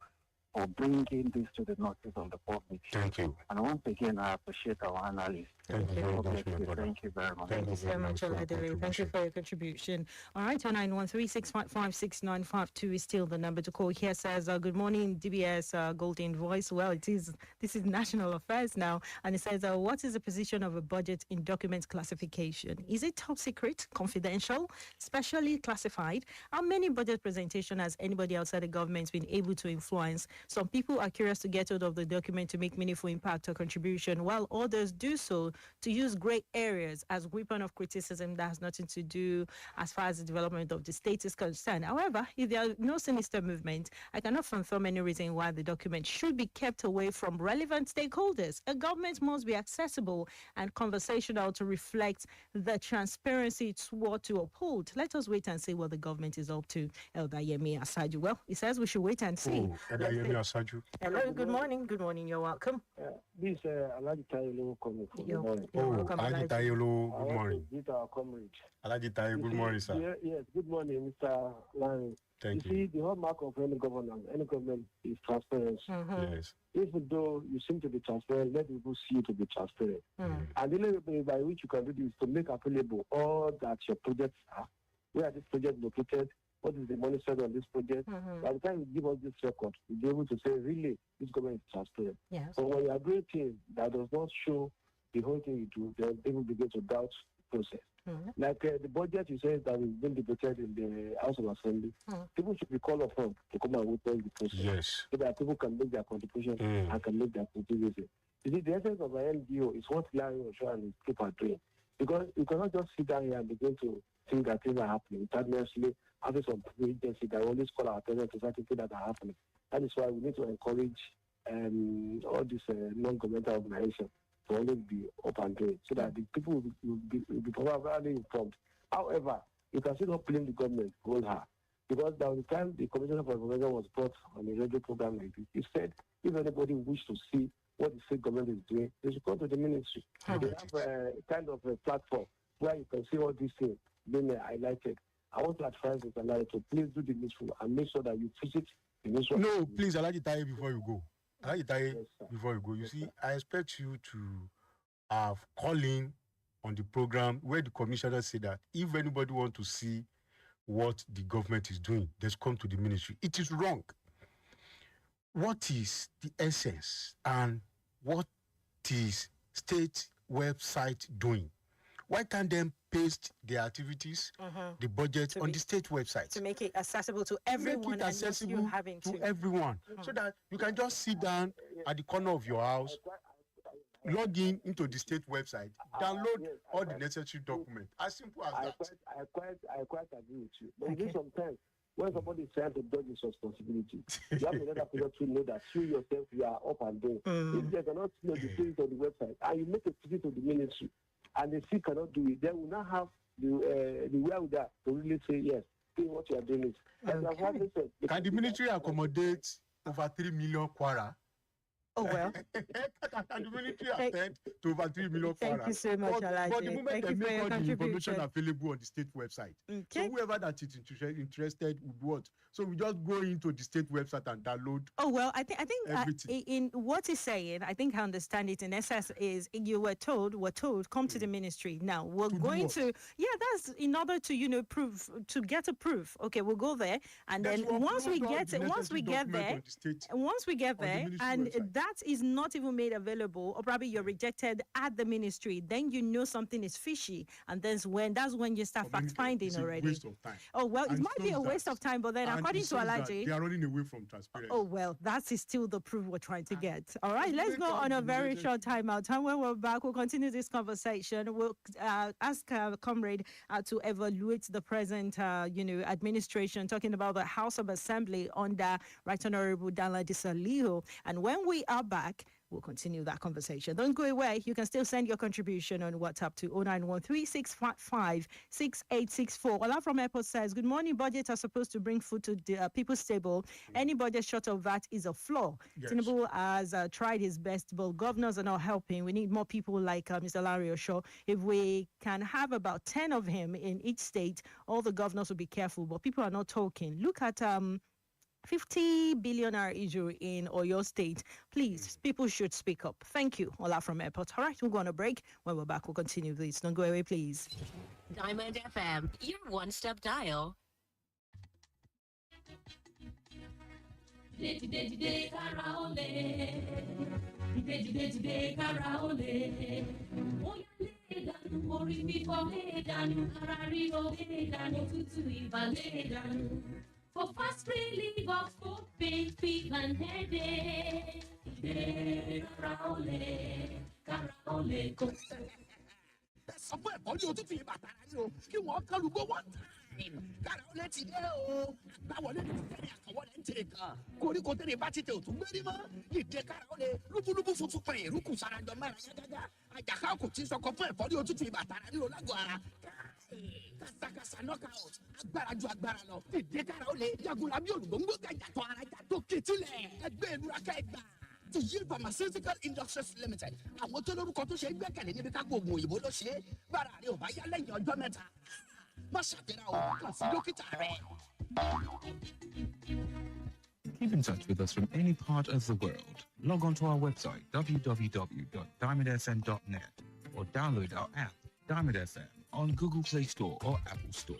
for bringing this to the notice of the public. Thank you. And once again, I appreciate our analysts. Thank you very much, my brother. Thank you very much. Thank you so much, Oladele. Thank you for your contribution. All right, 0913-655-6952 is still the number to call. Here says, good morning, DBS Golden Voice. Well, this is national affairs now. And it says, what is the position of a budget in document classification? Is it top secret, confidential, specially classified? How many budget presentation has anybody outside the government been able to influence? Some people are curious to get hold of the document to make meaningful impact or contribution, while others do so to use gray areas as weapon of criticism that has nothing to do as far as the development of the state is concerned. However, if there are no sinister movement, I cannot fathom any reason why the document should be kept away from relevant stakeholders. A government must be accessible and conversational to reflect the transparency it swore to uphold. Let us wait and see what the government is up to. Elder Yemi Asaju. Well, he says we should wait and see. Elder Yemi Asaju. Hello, good morning. Good morning, you're welcome. This Alaji Tayolo coming from the morning. Welcome, Alaji Elijah. Tayolo, good morning. Greet our comrade. Alaji Tayo, good morning, sir. Yes, good morning, Mr. Larry. Thank you. See, the hallmark of any government is transparency. Yes. Even though you seem to be transparent, let people see you to be transparent. And the only way by which you can do this is to make available all that your projects are. Where are this project located? What is the money spent on this project? By the time you give us this record, you'll be able to say, really, this government is transparent. Yes. But when you are doing things that does not show the whole thing you do, then people begin to doubt the process. Like the budget you said that is being debated in the House of Assembly, people should be called upon to come and witness the process. Yes. So that people can make their contribution and can make their contribution. You see, the essence of an NGO is what Larry Osho and his people are doing. Because you cannot just sit down here and begin to think that things are happening without necessarily having some agency that always call our attention to certain things that are happening. That is why we need to encourage all these non-governmental organizations to always be up and doing so that the people will be properly informed. However, you can still not blame the government hold her. Because by the time the Commissioner for Information was brought on a radio program like this, he said if anybody wishes to see what the state government is doing, they should come to the ministry. They have a kind of a platform where you can see all these things being highlighted. I want to advise Mr. Larry to please do the needful and make sure that you visit the ministry. No, please, Alaji Tayo, before you go. Alaji Tayo, before you go. You see, I expect you to call in on the program where the commissioner said that if anybody wants to see what the government is doing, just come to the ministry. It is wrong. What is the essence and what is state website doing? Why can't they paste their activities, the budget on the state website? To make it accessible to everyone. Make it accessible to everyone. So that you can just sit down at the corner of your house, log in into the state website, download all the necessary documents. As simple as that. I quite agree with you. But you sometimes, when somebody is trying to dodge his responsibility, you have to let that person to know that you yourself, you are up and doing. If they cannot know the things on the website, and you make a visit to the ministry, and they still cannot do it, they will not have the wherewithal to really say, yes, what you are doing is. Can the ministry accommodate over 3 million kwara? Oh, well. Can the military attend to over 3 million kwara? Thank you so much, Alaji. But the moment they make all the information available on the state website, so whoever that is interested would what? So we just go into the state website and download. Oh, well, I think in what he's saying, I think I understand it in essence is you were told, come to the ministry. Now we're going to, that's in order to, prove, to get a proof. Okay, we'll go there. And then once we get there, and that is not even made available, or probably you're rejected at the ministry, then you know something is fishy. And that's when you start fact-finding already. Waste of time. Oh, well, it might be a waste of time, but then according to Alaji, they are running away from transparency. Oh, well, that is still the proof we're trying to get. All right, let's go on a very short timeout. And when we're back, we'll continue this conversation. We'll ask Comrade to evaluate the present, administration, talking about the House of Assembly under Right Honorable Dala Disaliho. And when we are back, we'll continue that conversation. Don't go away. You can still send your contribution on WhatsApp to 0913-655-6864. Ola from Airport says, good morning. Budgets are supposed to bring food to the people's table. Any budget short of that is a flaw. Yes. Tinubu has tried his best, but governors are not helping. We need more people like Mr. Larry Osho. If we can have about 10 of him in each state, all the governors will be careful, but people are not talking. Look at 50 billion naira issue in Oyo State. Please, people should speak up. Thank you. Ola from Airport. All right, we'll go on a break. When we're back, we'll continue this. Don't go away, please. Diamond FM, your one-step dial. Today, karaole. Today, karaole. Oya le danu, ori fifo le danu, ara ríro le danu, tutu ibà le danu. For fast relief of cold pain, fever and headache. Today, karaole, karaole. Sọ fún ẹ̀kọ́ ní òtútù yìí bàtà rẹ̀ o kí wọ́n kọlu gbó wọ́n tà. Kára ó lè ti dé o. Báwọlé ní tẹ̀lé àkàwọ́lẹ̀ ń tèrè kan. Koríko tẹ̀lé bá ti tẹ̀ òtún gbérí mọ́. Ìdè kára ó lè lúbúlúbú funfun pẹ̀ ìrúkù sarajọ mẹ́ra gágágá. Àjàká kò tí sọkọ fún ẹ̀kọ́ ní òtútù yìí bàtà rẹ̀ o lágọ̀ ara. Kàsàkàsà knockout agbára ju agbára lọ. Ìdè kára ó lè jagunla bí olùgbòǹgbò gàjàtọ̀ ara jà tó kìtìlẹ̀. Ẹgbẹ́ ìlú akẹ́gbà. The Yield Pharmaceutical Industries Limited. Àwọn tó lórúkọ tó ṣe é gbẹ́kẹ̀lé níbi ká gbóògùn òyìnbó ló ṣe é. Bára rẹ̀ ò bá yá lẹ́yìn ọjọ́ mẹ́ta. Má ṣàtẹ̀rà o, kàn sí dókítà rẹ̀. Keep in touch with us from any part of the world. Log on to our website, www.diamondfm.net, or download our app, Diamond FM, on Google Play Store or Apple Store.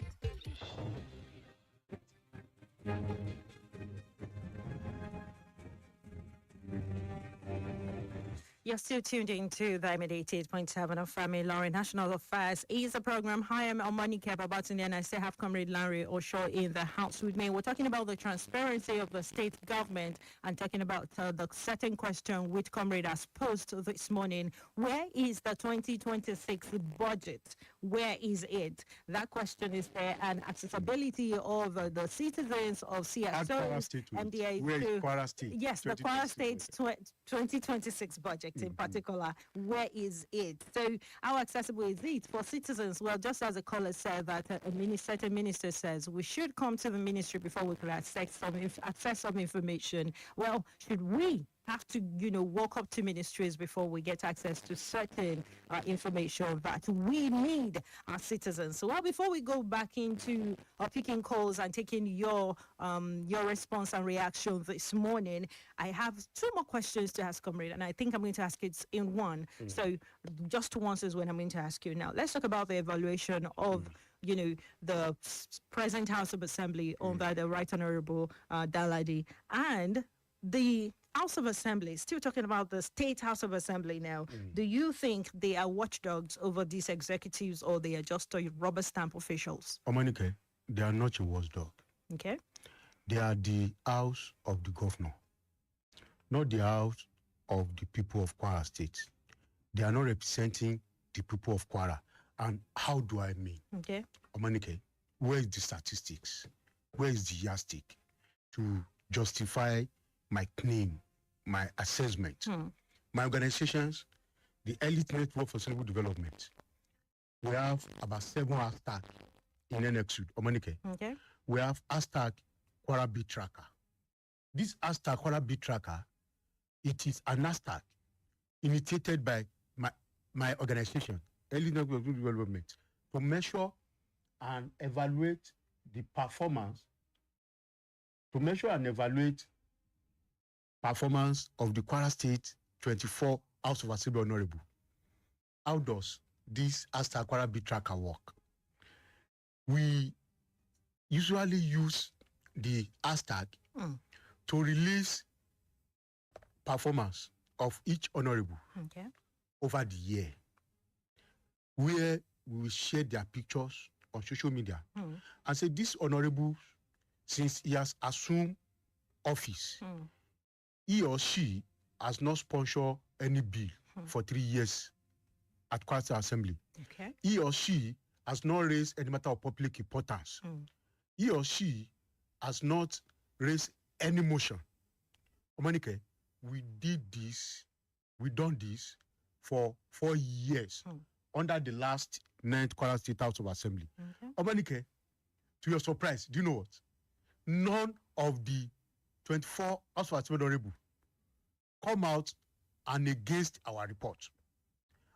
You're still tuned into the 88.7 of Family Lauren National Affairs is a program. Hi, I'm Omonke Babatunde, and I still have Comrade Larry Osho in the house with me. We're talking about the transparency of the state government and talking about the certain question which Comrade has posed this morning. Where is the 2026 budget? Where is it? That question is there, and accessibility of the citizens of CSO and the Kwara State. Yes, the Kwara State 2026 budget in particular. Where is it? So how accessible is it for citizens? Well, just as the caller said that certain minister says we should come to the ministry before we can access some information. Well, should we have to, walk up to ministries before we get access to certain information that we need as citizens? So, well, before we go back into picking calls and taking your response and reaction this morning, I have two more questions to ask Comrade, and I think I'm going to ask it in one. So, just once is when I'm going to ask you now. Let's talk about the evaluation of the present House of Assembly under the Right Honorable Daladi and the House of Assembly, still talking about the State House of Assembly now. Do you think they are watchdogs over these executives, or they are just rubber stamp officials? Omonke, they are not a watchdog. Okay. They are the house of the governor, not the house of the people of Kwara State. They are not representing the people of Kwara. And how do I mean? Okay. Omonke, where is the statistics? Where is the yardstick to justify my claim, my assessment? My organizations, the Elite Network for Sustainable Development, we have about 7 hashtags in NXUD, Omonke. Okay. We have hashtag Kwara Beat Tracker. This hashtag Kwara Beat Tracker, it is an hashtag initiated by my organization, Elite Network for Development, to measure and evaluate the performance, of the Kwara State 24 House of Assembly Honorable. How does this hashtag Kwara Beat Tracker work? We usually use the hashtag to release performance of each honorable over the year, where we will share their pictures on social media and say this honorable, since he has assumed office, he or she has not sponsored any bill for 3 years at Kwara State Assembly. Okay. He or she has not raised any matter of public importance. He or she has not raised any motion. Omonke, we done this for 4 years under the last 9th Kwara State House of Assembly. Omonke, to your surprise, do you know what? None of the 24 House of Assembly Honorable come out and against our report.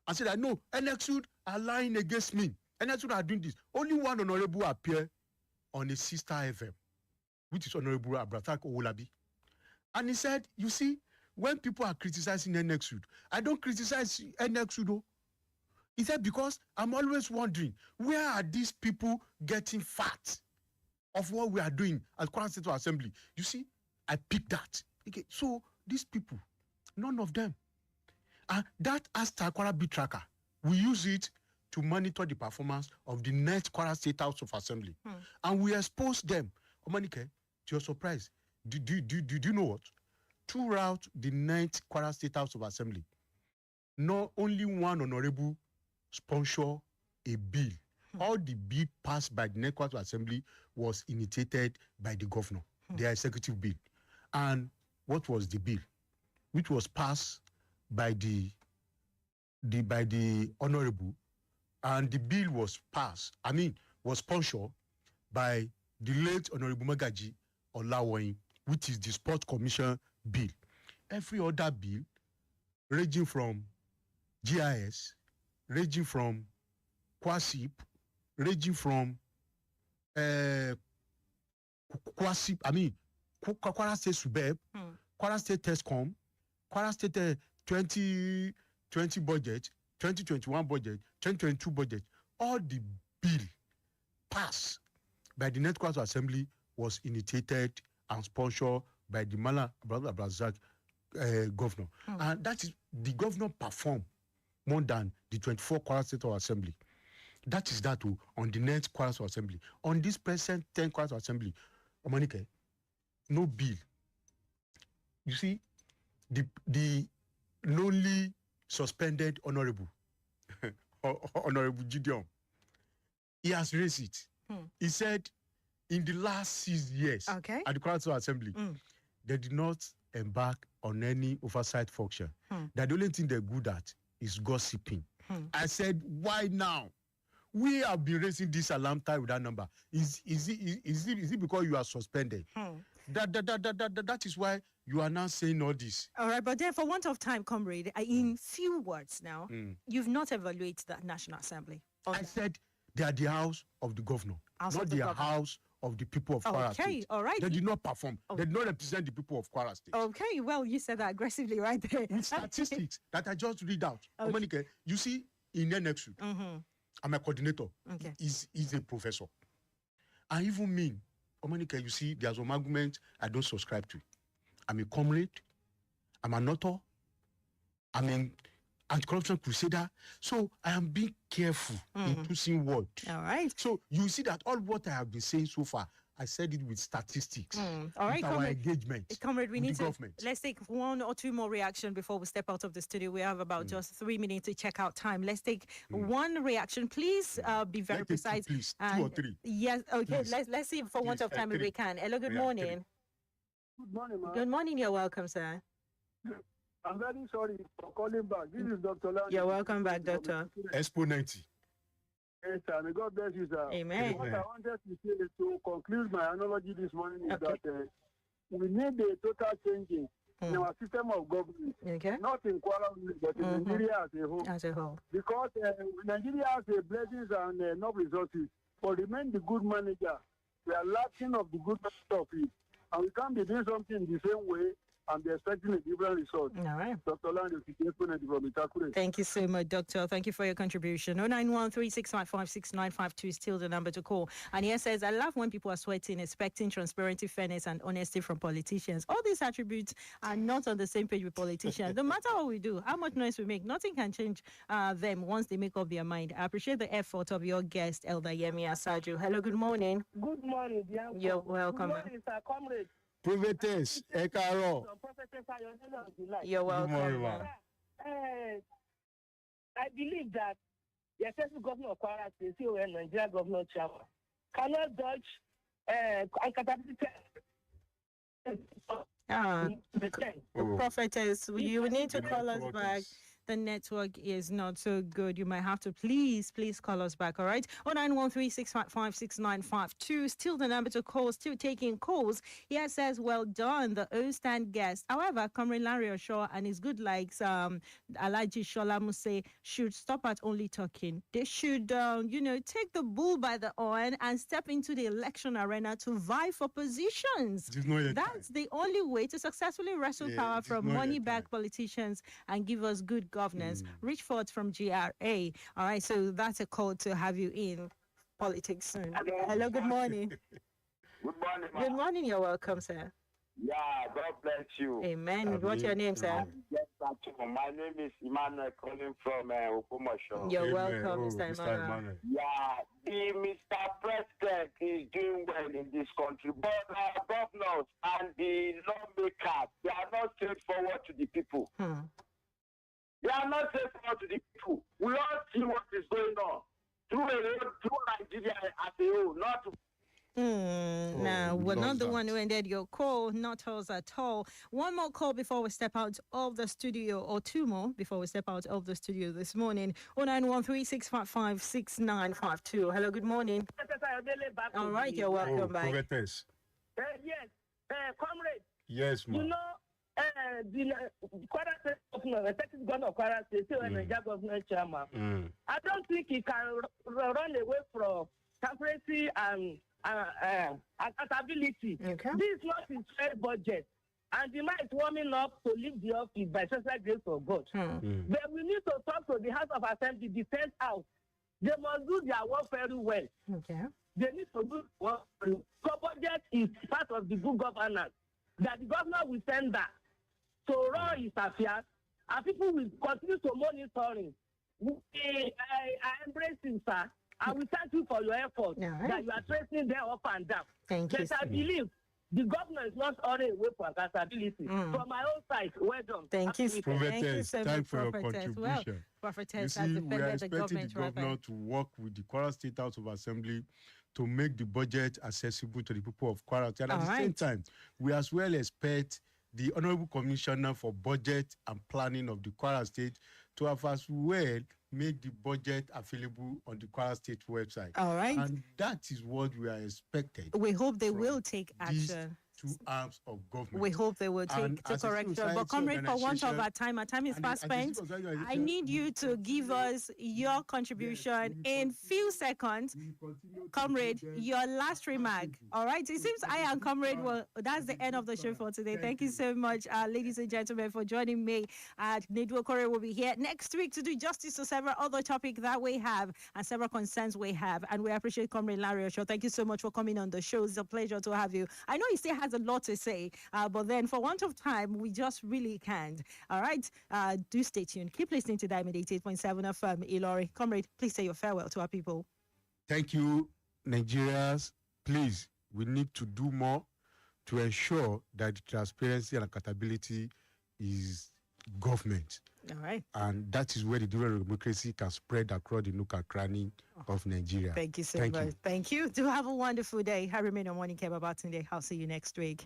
I said, I know, NXUD are lying against me. NXUD are doing this. Only one honorable appear on a sister FM. which is Honorable Abratak Owolabi. And he said, you see, when people are criticizing NXUD, I don't criticize NXUD. He said, because I'm always wondering, where are these people getting fat of what we are doing at Kwara State Assembly? You see, I picked that. Okay, so these people, none of them. That Kwara Beat Tracker, we use it to monitor the performance of the next Kwara State House of Assembly. And we expose them. Omonke, to your surprise, do you know what? Throughout the 9th Kwara State House of Assembly, not only one honorable sponsor a bill. All the bill passed by the 9th Kwara Assembly was initiated by the governor, their executive bill. And what was the bill? Which was passed by the honorable, and the bill was was sponsored by the late Honorable Magaji Olawoyin, which is the Sport Commission bill. Every other bill, ranging from GIS, ranging from QASIP, ranging from Kwara State Subeb, Kwara State Tescom, Kwara State 2020 budget, 2021 budget, 2022 budget, all the bill passed by the Net Kwara Assembly was initiated and sponsored by the Mala Abrazak governor. And that is, the governor performed more than the 24 Kwara State Assembly. That is that on the next Kwara State Assembly. On this present 10 Kwara State Assembly, Omonke, no bill. You see, the lonely suspended honorable, Honorable Gideon, he has raised it. He said in the last 6 years at the Kwara State Assembly, they did not embark on any oversight function. That the only thing they're good at is gossiping. I said, why now? We have been raising this alarm time with that number. Is it because you are suspended? That is why you are now saying all this. All right, but then for want of time, comrade, in few words now, you've not evaluated that National Assembly. I said they are the house of the governor, not the house of the people of Kwara State. Okay, all right. They did not perform. They did not represent the people of Kwara State. Okay, well, you said that aggressively right there. With statistics that I just read out. Omonike, you see, in NXU, I'm a coordinator. He's a professor. I even mean, Omonike, you see, there's some argument I don't subscribe to. I'm a comrade. I'm an author. I'm an anti-corruption crusader. So I am being careful in choosing words. All right. So you see that all what I have been saying so far, I said it with statistics. All right, with our engagement. Comrade, we need to government. Let's take one or two more reaction before we step out of the studio. We have about just 3 minutes to check out time. Let's take one reaction. Please be very precise. Please, 2 or 3. Yes. Okay. Please. Let's see for want of time if we can. Hello. Good morning. Good morning, ma'am. Good morning. You're welcome, sir. I'm very sorry for calling back. This is Dr. Lang. You're welcome back, Doctor. Expo 90. Yes, sir. May God bless you, sir. Amen. What I wanted to say to conclude my analogy this morning is that we need a total changing in our system of government. Not in Kuala Lumpur, but in Nigeria as a whole. Because Nigeria has a blessings and enough resources, but remain the good manager. We are lacking of the good manager of it. And we can't be doing something the same way and be expecting a different result. All right. Dr. Land is from Itakure. Thank you so much, Doctor. Thank you for your contribution. 09136556952 is still the number to call. And here says, I love when people are sweating, expecting transparency, fairness, and honesty from politicians. All these attributes are not on the same page with politicians. No matter what we do, how much noise we make, nothing can change them once they make up their mind. I appreciate the effort of your guest, Elder Yemi Asaju. Hello, good morning. Good morning, dear. You're welcome. Good morning, sir. Comrade. Prophetess, Ekaro. You're welcome. I believe that the executive governor of Kwara State, and Nigeria governor chairman, cannot dodge Prophetess, you need to call us back. the network is not so good. You might have to please call us back, all right? 0913-655-6952. Still the number to call, still taking calls. Here says, well done, the O-stand guest. However, Comrade Larry Oshaw and his good likes, Alaji Shola Muse, should stop at only talking. They should, take the bull by the horn and step into the election arena to vie for positions. That's the only way to successfully wrestle power from money-backed politicians and give us good governance. Rich Ford from GRA. All right, so that's a call to have you in politics soon. Hello, good morning. Good morning, Good morning, you're welcome, sir. Yeah, God bless you. Amen. What's your name, sir? My name is Emmanuel, calling from Omonke. You're welcome, Mr. Emmanuel. Yeah, the Mr. President is doing well in this country, but our governors and the lawmakers, they are not straightforward to the people. They are not straightforward to the people. We all see what is going on through Nigeria as a whole, not Now, we're not the one who ended your call, not us at all. One more call before we step out of the studio, or two more before we step out of the studio this morning. 0913-655-6952. Hello, good morning. All right, you're welcome back. Yes, comrade. Yes, ma'am. You know, the Kwara State governor, the Texas governor of Kwara State, Nigeria governor chairman. I don't think he can run away from transparency and accountability. Okay. This is not his fair budget. And the man is warming up to leave the office by special grace of God. But we need to talk to the House of Assembly, the 10th House. They must do their work very well. Okay. They need to do work very well. So budget is part of the good governance that the governor will send back to run his affairs, and people will continue to monitoring. I embrace you, sir. I will thank you for your effort that you are tracing them up and down. Thank you. But I believe the governor is not already away from accountability. From my own side, well done. Thank you. Thank you so much for your contribution. Well, Prophetess has we are defended the expecting the government. governor to work with the Kwara State House of Assembly to make the budget accessible to the people of Kwara State. At the same time, we as well expect the Honorable Commissioner for Budget and Planning of the Kwara State to have as well make the budget available on the Kwara State website. All right. And that is what we are expecting. We hope they will take action. Two arms of government. We hope they will take correction. But comrade, for want of our time is fast spent. I need you to give us your contribution in few seconds. Comrade, your last remark. All right. It seems I and comrade, well, that's the end of the show for today. Thank you so much, ladies and gentlemen, for joining me. Nedwo Kore will be here next week to do justice to several other topics that we have and several concerns we have. And we appreciate Comrade Larry Oshaw. Thank you so much for coming on the show. It's a pleasure to have you. I know he still has a lot to say, but then for want of time, we just really can't. All right. Do stay tuned. Keep listening to Diamond 88.7 FM, Ilori. Comrade, please say your farewell to our people. Thank you, Nigerians. Please, we need to do more to ensure that transparency and accountability is government. All right. And that is where the democracy can spread across the nook and cranny of Nigeria. Thank you so much. Thank you. Do have a wonderful day. I remain Omonke Babatunde. I'll see you next week.